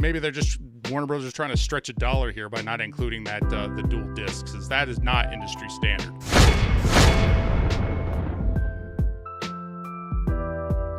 maybe they're just, Warner Bros. Is trying to stretch a dollar here by not including that the dual discs, as that is not industry standard.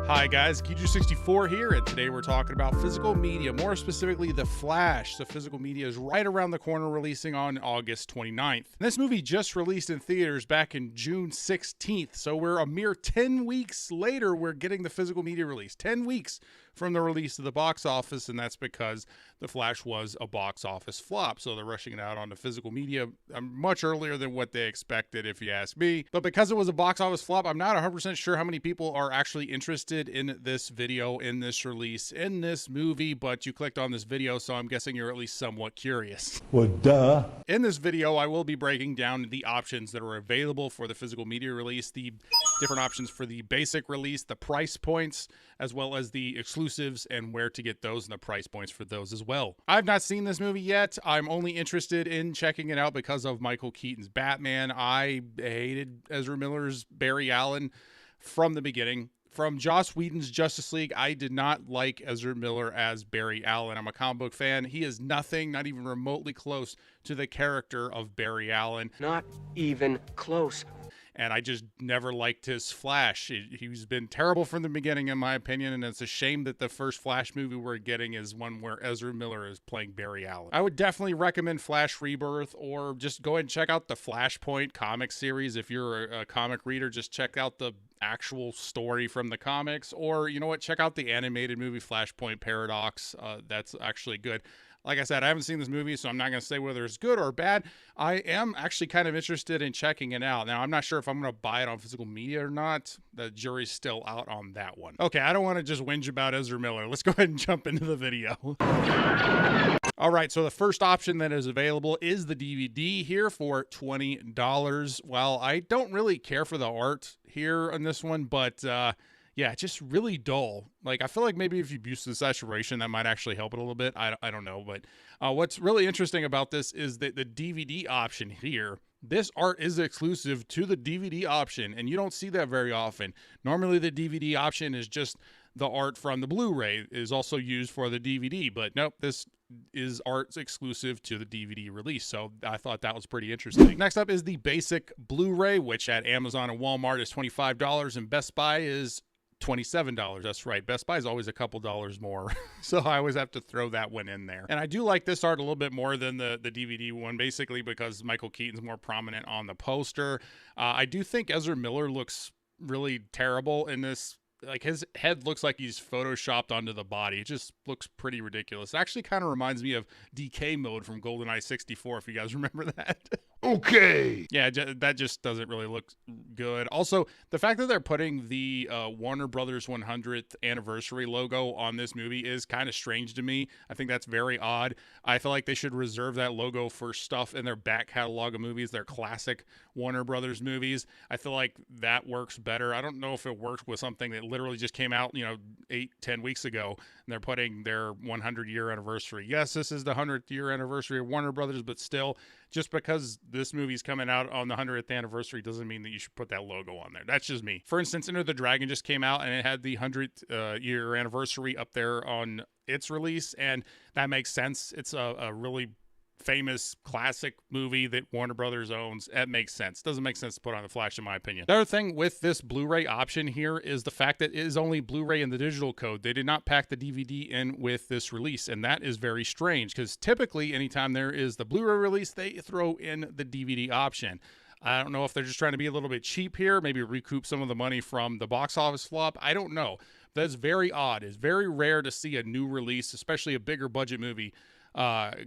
Hi guys, Kiju64 here, and today we're talking about physical media, more specifically The Flash. The physical media is right around the corner, releasing on August 29th. And this movie just released in theaters back in June 16th, so we're a mere 10 weeks later, we're getting the physical media release. 10 weeks from the release of the box office, and that's because The Flash was a box office flop, so they're rushing it out onto physical media much earlier than what they expected, if you ask me. But because it was a box office flop, I'm not 100% sure how many people are actually interested in this video, in this release, in this movie, but you clicked on this video, so I'm guessing you're at least somewhat curious. Well, duh. In this video, I will be breaking down the options that are available for the physical media release, the different options for the basic release, the price points, as well as the exclusives and where to get those and the price points for those as well. I've not seen this movie yet. I'm only interested in checking it out because of Michael Keaton's Batman. I hated Ezra Miller's Barry Allen from the beginning. From Joss Whedon's Justice League, I did not like Ezra Miller as Barry Allen. I'm a comic book fan. He is nothing, not even remotely close to the character of Barry Allen. Not even close. And I just never liked his Flash. He's been terrible from the beginning, in my opinion, and it's a shame that the first Flash movie we're getting is one where Ezra Miller is playing Barry Allen. I would definitely recommend Flash Rebirth, or just go ahead and check out the Flashpoint comic series. If you're a comic reader, just check out the actual story from the comics, or you know what, check out the animated movie Flashpoint Paradox. That's actually good. Like I said, I haven't seen this movie, so I'm not going to say whether it's good or bad. I am actually kind of interested in checking it out. Now, I'm not sure if I'm going to buy it on physical media or not. The jury's still out on that one. Okay, I don't want to just whinge about Ezra Miller. Let's go ahead and jump into the video. All right, so the first option that is available is the DVD here for $20. Well, I don't really care for the art here on this one, but yeah, just really dull. Like, I feel like maybe if you boost the saturation, that might actually help it a little bit. I don't know. But what's really interesting about this is that the DVD option here, this art is exclusive to the DVD option, and you don't see that very often. Normally, the DVD option is just the art from the Blu-ray is also used for the DVD. But nope, this is art exclusive to the DVD release. So I thought that was pretty interesting. Next up is the basic Blu-ray, which at Amazon and Walmart is $25, and Best Buy is $27. That's right. Best Buy is always a couple dollars more. So I always have to throw that one in there. And I do like this art a little bit more than the DVD one, basically because Michael Keaton's more prominent on the poster. I do think Ezra Miller looks really terrible in this. Like, his head looks like he's photoshopped onto the body. It just looks pretty ridiculous. It actually kind of reminds me of DK mode from GoldenEye 64, if you guys remember that. Okay. Yeah, that just doesn't really look good. Also, the fact that they're putting the Warner Brothers 100th anniversary logo on this movie is kind of strange to me. I think that's very odd. I feel like they should reserve that logo for stuff in their back catalog of movies, their classic Warner Brothers movies. I feel like that works better. I don't know if it works with something that literally just came out, 8-10 weeks ago, and they're putting their 100-year anniversary. Yes, this is the 100th year anniversary of Warner Brothers, but still, just because this movie's coming out on the 100th anniversary doesn't mean that you should put that logo on there. That's just me. For instance, Enter the Dragon just came out, and it had the 100th year anniversary up there on its release, and that makes sense. It's a really famous classic movie that Warner Brothers owns. That makes sense. Doesn't make sense to put on The Flash, in my opinion. The other thing with this Blu-ray option here is the fact that it is only Blu-ray in the digital code. They did not pack the DVD in with this release, and that is very strange because typically anytime there is the Blu-ray release, they throw in the DVD option. I don't know if they're just trying to be a little bit cheap here, maybe recoup some of the money from the box office flop. I don't know. That's very odd. It's very rare to see a new release, especially a bigger budget movie,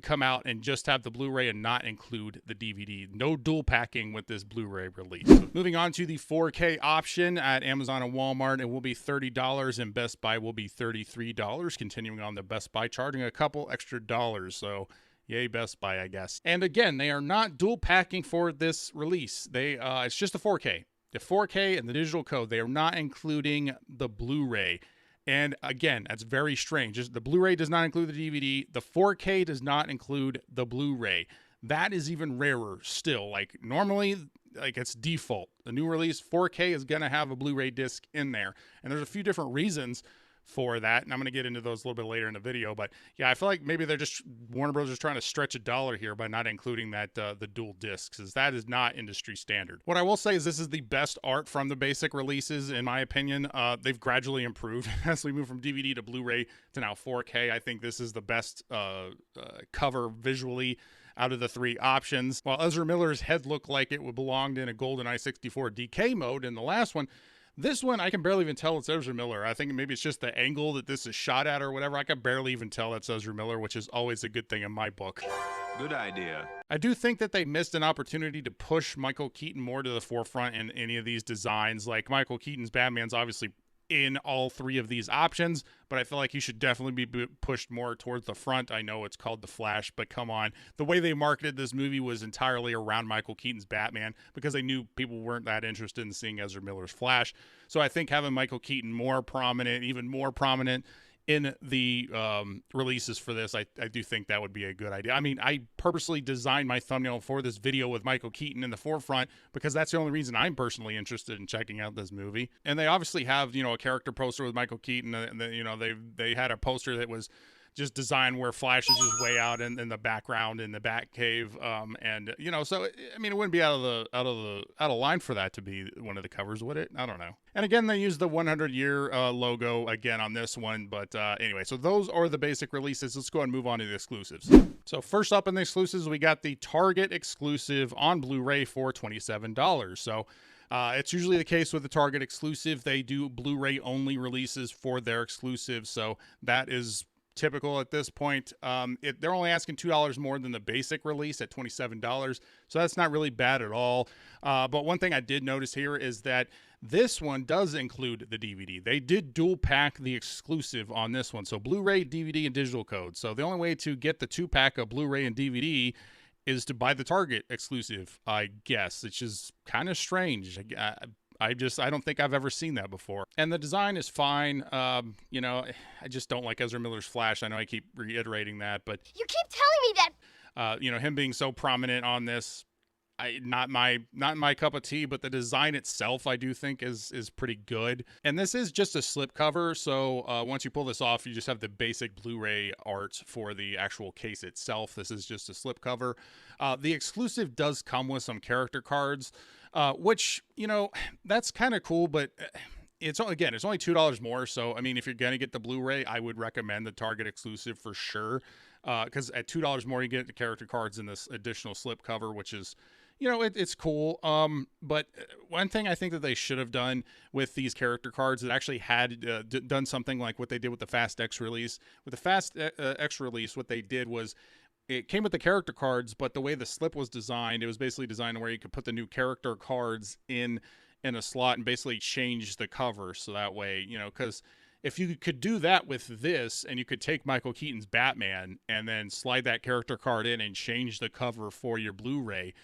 come out and just have the Blu-ray and not include the DVD. No dual packing with this Blu-ray release. Moving on to the 4K option at Amazon and Walmart, it will be $30 and Best Buy will be $33. Continuing on the Best Buy, charging a couple extra dollars. So yay, Best Buy, I guess. And again, they are not dual packing for this release. It's just the 4K. The 4K and the digital code, they are not including the Blu-ray. And again, that's very strange. Just the Blu-ray does not include the DVD. The 4K does not include the Blu-ray. That is even rarer still. Like normally, it's default. The new release 4K is going to have a Blu-ray disc in there. And there's a few different reasons for that, and I'm going to get into those a little bit later in the video. But yeah, I feel like maybe they're just, Warner Bros. Is trying to stretch a dollar here by not including that the dual discs, as that is not industry standard. What I will say is this is the best art from the basic releases, in my opinion. They've gradually improved as we move from DVD to Blu-ray to now 4K. I think this is the best cover visually out of the three options. While Ezra Miller's head looked like it belonged in a GoldenEye 64 DK mode in the last one, this one, I can barely even tell it's Ezra Miller. I think maybe it's just the angle that this is shot at or whatever. I can barely even tell that's Ezra Miller, which is always a good thing in my book. Good idea. I do think that they missed an opportunity to push Michael Keaton more to the forefront in any of these designs. Like, Michael Keaton's Batman's obviously in all three of these options, but I feel like he should definitely be pushed more towards the front. I know it's called The Flash, but come on. The way they marketed this movie was entirely around Michael Keaton's Batman because they knew people weren't that interested in seeing Ezra Miller's Flash. So I think having Michael Keaton more prominent, even more prominent in the releases for this, I do think that would be a good idea. I mean, I purposely designed my thumbnail for this video with Michael Keaton in the forefront because that's the only reason I'm personally interested in checking out this movie. And they obviously have, you know, a character poster with Michael Keaton, and you know, they had a poster that was just designed where Flash is just way out in the background in the Batcave, and you know, so I mean, it wouldn't be out of line for that to be one of the covers, would it? I don't know. And again, they use the 100-year logo again on this one, but anyway, so those are the basic releases. Let's go ahead and move on to the exclusives. So first up in the exclusives, we got the Target exclusive on Blu-ray for $27. So it's usually the case with the Target exclusive. They do Blu-ray only releases for their exclusives, so that is typical at this point. They're only asking $2 more than the basic release at $27, so that's not really bad at all. But one thing I did notice here is that this one does include the DVD. They did dual pack the exclusive on this one, so Blu-ray, DVD, and digital code. So the only way to get the 2-pack of Blu-ray and DVD is to buy the Target exclusive, I guess, which is kind of strange. I don't think I've ever seen that before. And the design is fine. You know, I just don't like Ezra Miller's Flash. I know I keep reiterating that, but you keep telling me that. You know, him being so prominent on this, not my cup of tea. But the design itself, I do think is pretty good. And this is just a slip cover, so once you pull this off, you just have the basic Blu-ray art for the actual case itself. This is just a slip cover. The exclusive does come with some character cards. Which, you know, that's kind of cool, but it's only $2 more. So, I mean, if you're going to get the Blu-ray, I would recommend the Target exclusive for sure. Because at $2 more, you get the character cards in this additional slip cover, which is, you know, it's cool. But one thing I think that they should have done with these character cards, that actually had done something like what they did with the Fast X release. With the Fast X release, what they did was, it came with the character cards, but the way the slip was designed, it was basically designed where you could put the new character cards in a slot and basically change the cover. So that way, you know, because if you could do that with this, and you could take Michael Keaton's Batman and then slide that character card in and change the cover for your Blu-ray,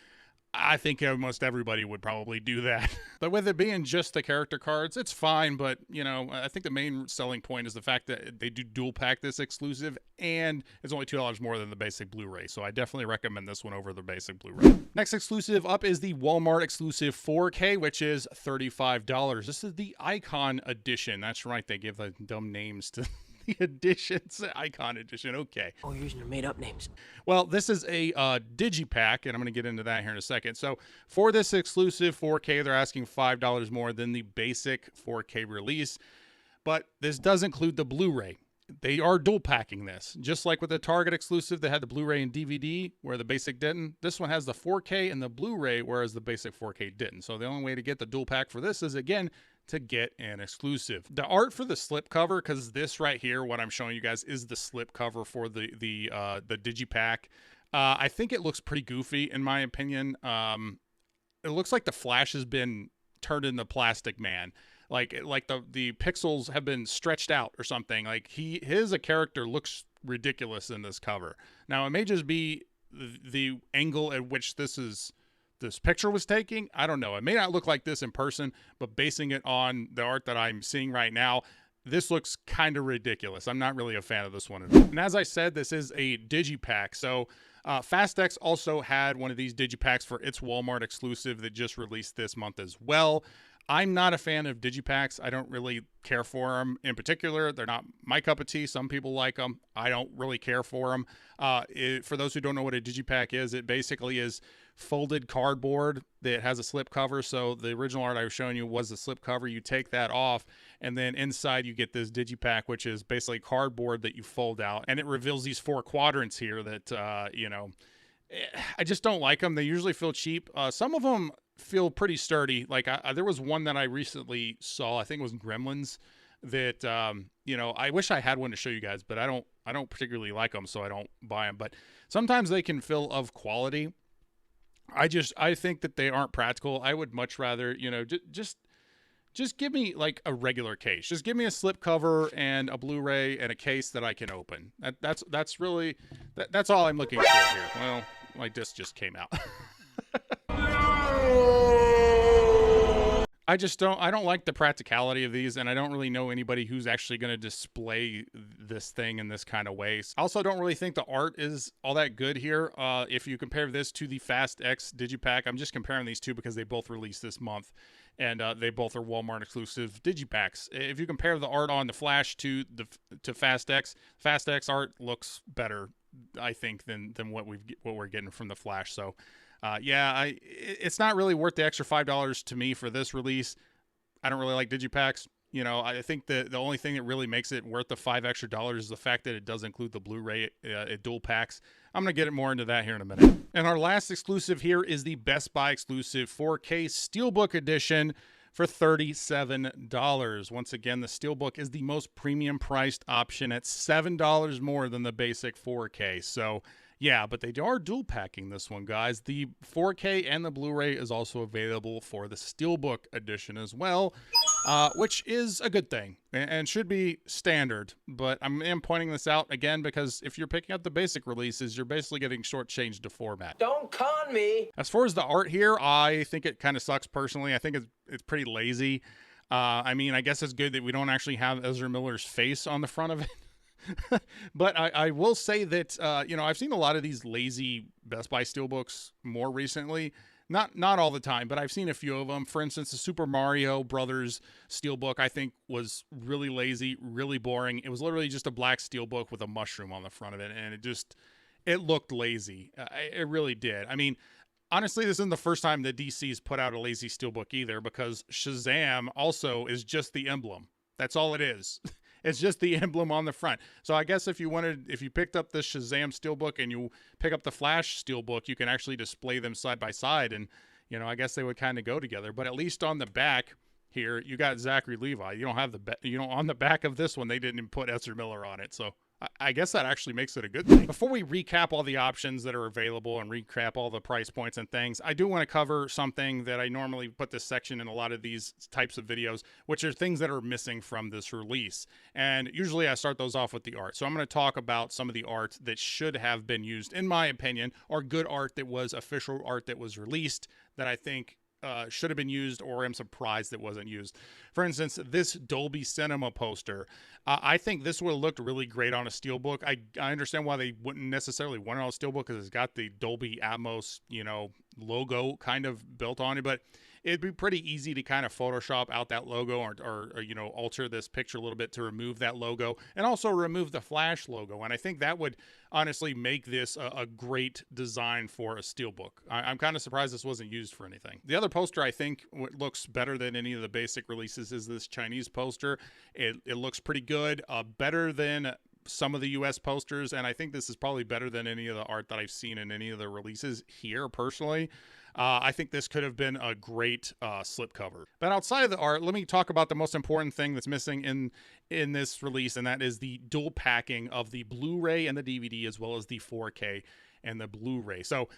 I think almost everybody would probably do that. But with it being just the character cards, it's fine. But, you know, I think the main selling point is the fact that they do dual pack this exclusive, and it's only $2 more than the basic Blu-ray. So I definitely recommend this one over the basic Blu-ray. Next exclusive up is the Walmart exclusive 4K, which is $35. This is the Icon Edition. That's right. They give the dumb names to the editions. Icon Edition. Okay. Oh, you're using your made-up names. Well, this is a digipack, and I'm going to get into that here in a second. So for this exclusive 4K, they're asking $5 more than the basic 4K release, but this does include the Blu-ray. They are dual packing this. Just like with the Target exclusive, they had the Blu-ray and DVD, where the basic didn't. This one has the 4K and the Blu-ray, whereas the basic 4K didn't. So the only way to get the dual pack for this is, again, to get an exclusive. The art for the slip cover, because this right here, what I'm showing you guys, is the slip cover for the digipack. I think it looks pretty goofy, in my opinion. It looks like the Flash has been turned into Plastic Man. Like the pixels have been stretched out or something. Like his character looks ridiculous in this cover. Now, it may just be the angle at which this picture was taking. I don't know. It may not look like this in person, but basing it on the art that I'm seeing right now, this looks kind of ridiculous. I'm not really a fan of this one at all. And as I said, this is a digipack. So Fast X also had one of these digipacks for its Walmart exclusive that just released this month as well. I'm not a fan of digipacks. I don't really care for them in particular. They're not my cup of tea. Some people like them. I don't really care for them. For those who don't know what a digipack is, it basically is folded cardboard that has a slip cover. So the original art I was showing you was a slip cover. You take that off, and then inside you get this digipack, which is basically cardboard that you fold out, and it reveals these 4 quadrants here that I just don't like them. They usually feel cheap. Some of them feel pretty sturdy. Like there was one that I recently saw, I think it was Gremlins, that I wish I had one to show you guys, but I don't particularly like them, so I don't buy them. But sometimes they can feel of quality. I think that they aren't practical. I would much rather, just give me like a regular case. Just give me a slip cover and a Blu-ray and a case that I can open. That's really that's all I'm looking for here. Well, my disc just came out. I don't like the practicality of these, and I don't really know anybody who's actually going to display this thing in this kind of way. I also don't really think the art is all that good here. If you compare this to the Fast X Digipack, I'm just comparing these two because they both released this month, and they both are Walmart exclusive Digipacks. If you compare the art on the Flash to Fast X art looks better, I think, than what we're getting from the Flash. So. It's not really worth the extra $5 to me for this release. I don't really like digipacks. I think the only thing that really makes it worth the $5 extra is the fact that it does include the Blu-ray dual packs. I'm going to get more into that here in a minute. And our last exclusive here is the Best Buy exclusive 4K Steelbook edition for $37. Once again, the Steelbook is the most premium priced option at $7 more than the basic 4K. So yeah, but they are dual packing this one, guys. The 4K and the Blu-ray is also available for the Steelbook edition as well, which is a good thing and should be standard. But I am pointing this out again because if you're picking up the basic releases, you're basically getting shortchanged to format. Don't con me. As far as the art here, I think it kind of sucks personally. I think it's pretty lazy. I guess it's good that we don't actually have Ezra Miller's face on the front of it. But I will say that, I've seen a lot of these lazy Best Buy Steelbooks more recently. Not all the time, but I've seen a few of them. For instance, the Super Mario Brothers Steelbook, I think, was really lazy, really boring. It was literally just a black Steelbook with a mushroom on the front of it, and it looked lazy. It really did. Honestly, this isn't the first time that DC's put out a lazy Steelbook either, because Shazam also is just the emblem. That's all it is. It's just the emblem on the front. So I guess if you picked up this Shazam Steelbook and you pick up the Flash Steelbook, you can actually display them side by side, and I guess they would kind of go together. But at least on the back here, you got Zachary Levi. You don't have on the back of this one, they didn't even put Ezra Miller on it. So I guess that actually makes it a good thing. Before we recap all the options that are available and recap all the price points and things, I do want to cover something that I normally put this section in a lot of these types of videos, which are things that are missing from this release. And usually I start those off with the art. So I'm going to talk about some of the art that should have been used, in my opinion, or good art that was official art that was released that I think should have been used, or am surprised that wasn't used. For instance, this Dolby Cinema poster. I think this would have looked really great on a Steelbook. I understand why they wouldn't necessarily want it on a Steelbook, because it's got the Dolby Atmos, logo kind of built on it, but it'd be pretty easy to kind of Photoshop out that logo or alter this picture a little bit to remove that logo, and also remove the Flash logo. And I think that would honestly make this a great design for a Steelbook. I'm kind of surprised this wasn't used for anything. The other poster I think looks better than any of the basic releases is this Chinese poster. It looks pretty good, better than some of the US posters, and I think this is probably better than any of the art that I've seen in any of the releases here personally. I think this could have been a great slipcover. But outside of the art, let me talk about the most important thing that's missing in this release, and that is the dual packing of the Blu-ray and the DVD, as well as the 4K and the Blu-ray. So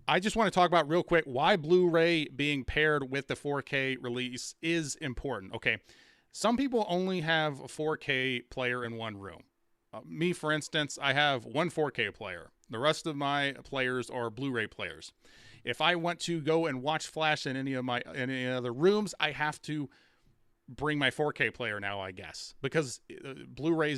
I just want to talk about real quick why Blu-ray being paired with the 4K release is important. Okay, some people only have a 4K player in one room. Me, for instance, I have one 4K player. The rest of my players are Blu-ray players. If I want to go and watch Flash in any other rooms, I have to bring my 4K player now, I guess, because Blu-ray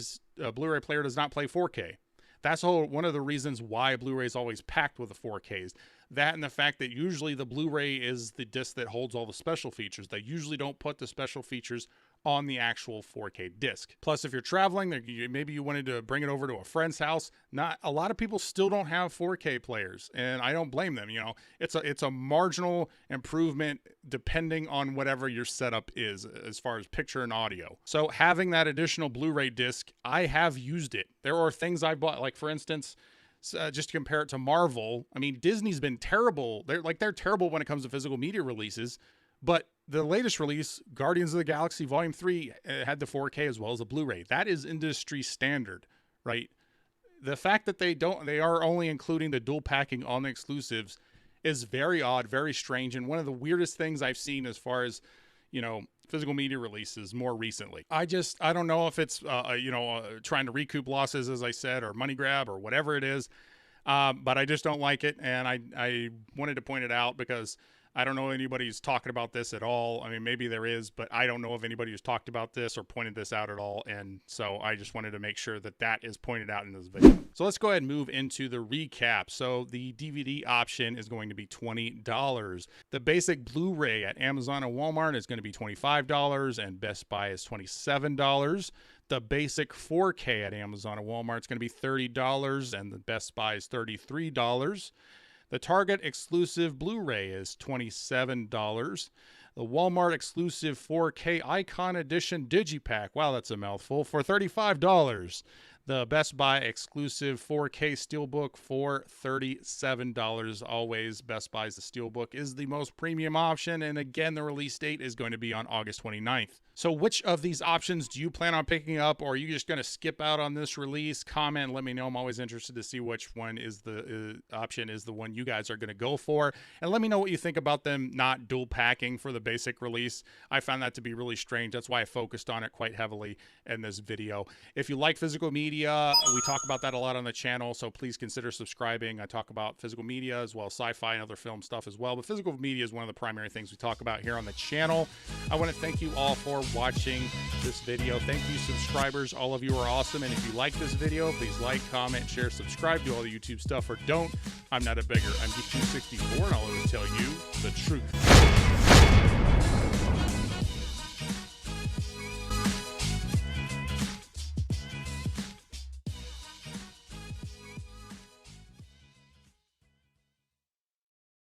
player does not play 4K. That's one of the reasons why Blu-ray is always packed with the 4Ks. That and the fact that usually the Blu-ray is the disc that holds all the special features. They usually don't put the special features on the actual 4K disc. Plus, if you're traveling, maybe you wanted to bring it over to a friend's house. Not a lot of people still don't have 4K players, and I don't blame them. You know, it's a marginal improvement depending on whatever your setup is as far as picture and audio. So having that additional Blu-ray disc, I have used it. There are things I bought, like for instance, just to compare it to Marvel. I mean, Disney's been terrible. They're terrible when it comes to physical media releases, but the latest release, Guardians of the Galaxy Volume 3, had the 4K as well as the Blu-ray. That is industry standard, right? The fact that they are only including the dual packing on the exclusives is very odd, very strange, and one of the weirdest things I've seen as far as, you know, physical media releases more recently. I don't know if it's, trying to recoup losses, as I said, or money grab or whatever it is. But I just don't like it. And I wanted to point it out because I don't know anybody's talking about this at all. I mean, maybe there is, but I don't know if anybody who's talked about this or pointed this out at all. And so I just wanted to make sure that that is pointed out in this video. So let's go ahead and move into the recap. So the DVD option is going to be $20. The basic Blu-ray at Amazon and Walmart is going to be $25, and Best Buy is $27. The basic 4K at Amazon and Walmart is going to be $30, and the Best Buy is $33. The Target exclusive Blu-ray is $27. The Walmart exclusive 4K Icon Edition Digipack, wow, that's a mouthful, for $35. The Best Buy exclusive 4K Steelbook for $37. Always, Best Buy's the Steelbook is the most premium option, and again, the release date is going to be on August 29th. So which of these options do you plan on picking up, or are you just going to skip out on this release? Comment, let me know. I'm always interested to see which one is the option is the one you guys are going to go for. And let me know what you think about them not dual packing for the basic release. I found that to be really strange. That's why I focused on it quite heavily in this video. If you like physical media, we talk about that a lot on the channel, so please consider subscribing. I talk about physical media as well as sci-fi and other film stuff as well, but physical media is one of the primary things we talk about here on the channel. I want to thank you all for watching this video. Thank you, subscribers. All of you are awesome, and if you like this video, please like, comment, share, subscribe, do all the YouTube stuff, or don't. I'm not a beggar. I'm Geek264, and I'll always tell you the truth.